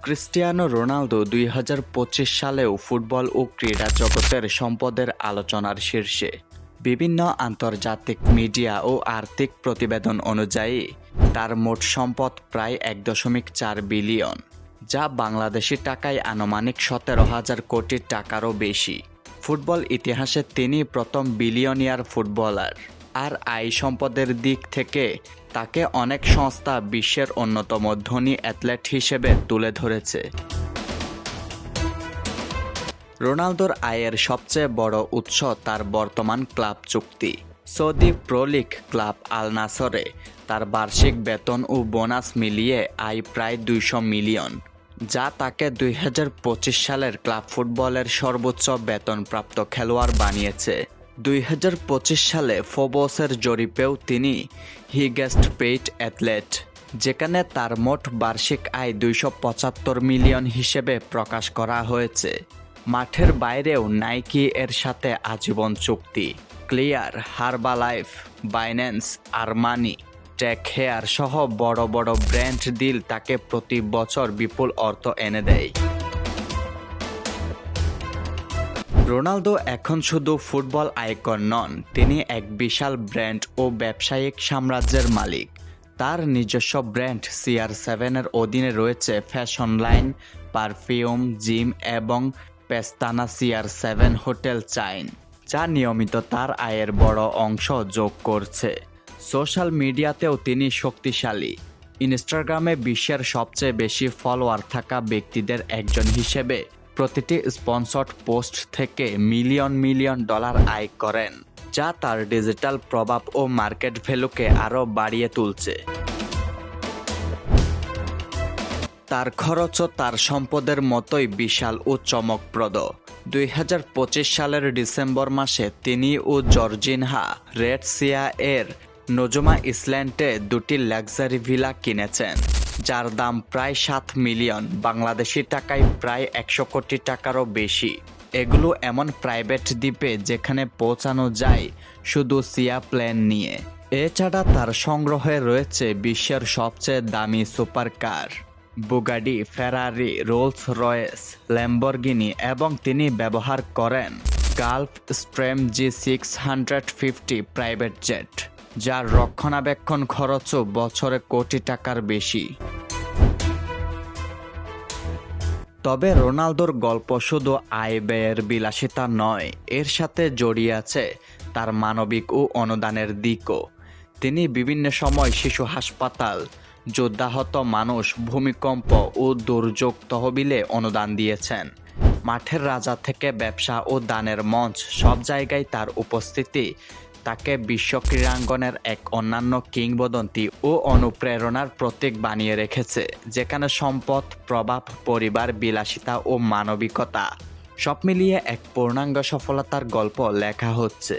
Cristiano Ronaldo ২০২৫ সালেও football ও ক্রীড়া জগতের সম্পদের আলোচনার শীর্ষে। বিভিন্ন আন্তর্জাতিক মিডিয়া ও আর্থিক প্রতিবেদন অনুযায়ী তার মোট সম্পদ প্রায় ১.৪ বিলিয়ন, যা বাংলাদেশি টাকায় আনুমানিক ১৭,০০০ কোটি টাকারও বেশি। ফুটবল ইতিহাসে তিনি প্রথম বিলিয়নিয়ার ফুটবলার। আর আয় সম্পদের দিক থেকে তাকে অনেক সংস্থা বিশ্বের অন্যতম ধনী অ্যাথলেট হিসেবে তুলে ধরেছে। রোনালদোর আয়ের সবচেয়ে বড় উৎস তার বর্তমান ক্লাব চুক্তি। সৌদি প্রো লিগ ক্লাব আল নাসরে তার বার্ষিক বেতন ও বোনাস মিলিয়ে আয় প্রায় ২০০ মিলিয়ন, যা তাকে ২০২৫ সালের ক্লাব ফুটবলের সর্বোচ্চ বেতনপ্রাপ্ত খেলোয়াড় বানিয়েছে। ২০২৫ সালে ফোবসের জরিপেও তিনি হিগেস্ট পেইড অ্যাথলেট, যেখানে তার মোট বার্ষিক আয় ২৭৫ মিলিয়ন হিসেবে প্রকাশ করা হয়েছে। মাঠের বাইরেও নাইকি এর সাথে আজীবন চুক্তি। Clear, Herbalife, Binance, Armani, Tag Heuer সহ বড় বড় ব্র্যান্ড ডিল তাকে প্রতি বছর বিপুল অর্থ এনে দেয়। রোনালদো এখন শুধু ফুটবল আইকন নন, তিনি এক বিশাল ব্র্যান্ড ও ব্যবসায়িক সাম্রাজ্যের মালিক। তার নিজস্ব ব্র্যান্ড CR7 এর অধীনে রয়েছে ফ্যাশন লাইন, পারফিউম, জিম এবং পেস্তানা CR7 হোটেল চাইন, যা নিয়মিত তার আয়ের বড় অংশ যোগ করছে। সোশ্যাল মিডিয়াতেও তিনি শক্তিশালী। ইনস্টাগ্রামে বিশ্বের সবচেয়ে বেশি ফলোয়ার থাকা ব্যক্তিদের একজন হিসেবে প্রতিটি স্পন্সর্ড পোস্ট থেকে মিলিয়ন মিলিয়ন ডলার আয় করেন, যা তার ডিজিটাল প্রভাব ও মার্কেট ভ্যালুকে আরও বাড়িয়ে তুলছে। তার খরচও তার সম্পদের মতোই বিশাল ও চমকপ্রদ। ২০২৫ সালের ডিসেম্বর মাসে তিনি ও জর্জিনহা রেড সিয়া এর নোজোমা ইসল্যান্ডে দুটি লাক্সারি ভিলা কিনেছেন, যার দাম প্রায় ৭ মিলিয়ন বাংলাদেশি টাকায় প্রায় ১০০ কোটি টাকারও বেশি। এগুলো এমন প্রাইভেট দ্বীপে যেখানে পৌঁছানো যায় শুধু সিয়া প্লেন নিয়ে। এছাড়া তার সংগ্রহে রয়েছে বিশ্বের সবচেয়ে দামি সুপার কার, বুগাডি, ফেরারি, রোলস রয়েস, ল্যাম্বরগিনি এবং তিনি ব্যবহার করেন Gulf stream G650 private jet, যার রক্ষণাবেক্ষণ খরচও বছরে কোটি টাকার বেশি। তবে রোনালদোর গল্প শুধু আয় ব্যয়ের বিলাসিতা নয়, এর সাথে জড়িয়ে আছে তার মানবিক ও অনুদানের দিকও। তিনি বিভিন্ন সময় শিশু হাসপাতাল, যুদ্ধাহত মানুষ, ভূমিকম্প ও দুর্যোগ তহবিলে অনুদান দিয়েছেন। মাঠের রাজা থেকে ব্যবসা ও দানের মঞ্চ, সব জায়গায় তার উপস্থিতি তাকে বিশ্ব ক্রীড়াঙ্গনের এক অন্যান্য কিংবদন্তি ও অনুপ্রেরণার প্রতীক বানিয়ে রেখেছে, যেখানে সম্পদ, প্রভাব, পরিবার, বিলাসিতা ও মানবিকতা সব মিলিয়ে এক পূর্ণাঙ্গ সফলতার গল্প লেখা হচ্ছে।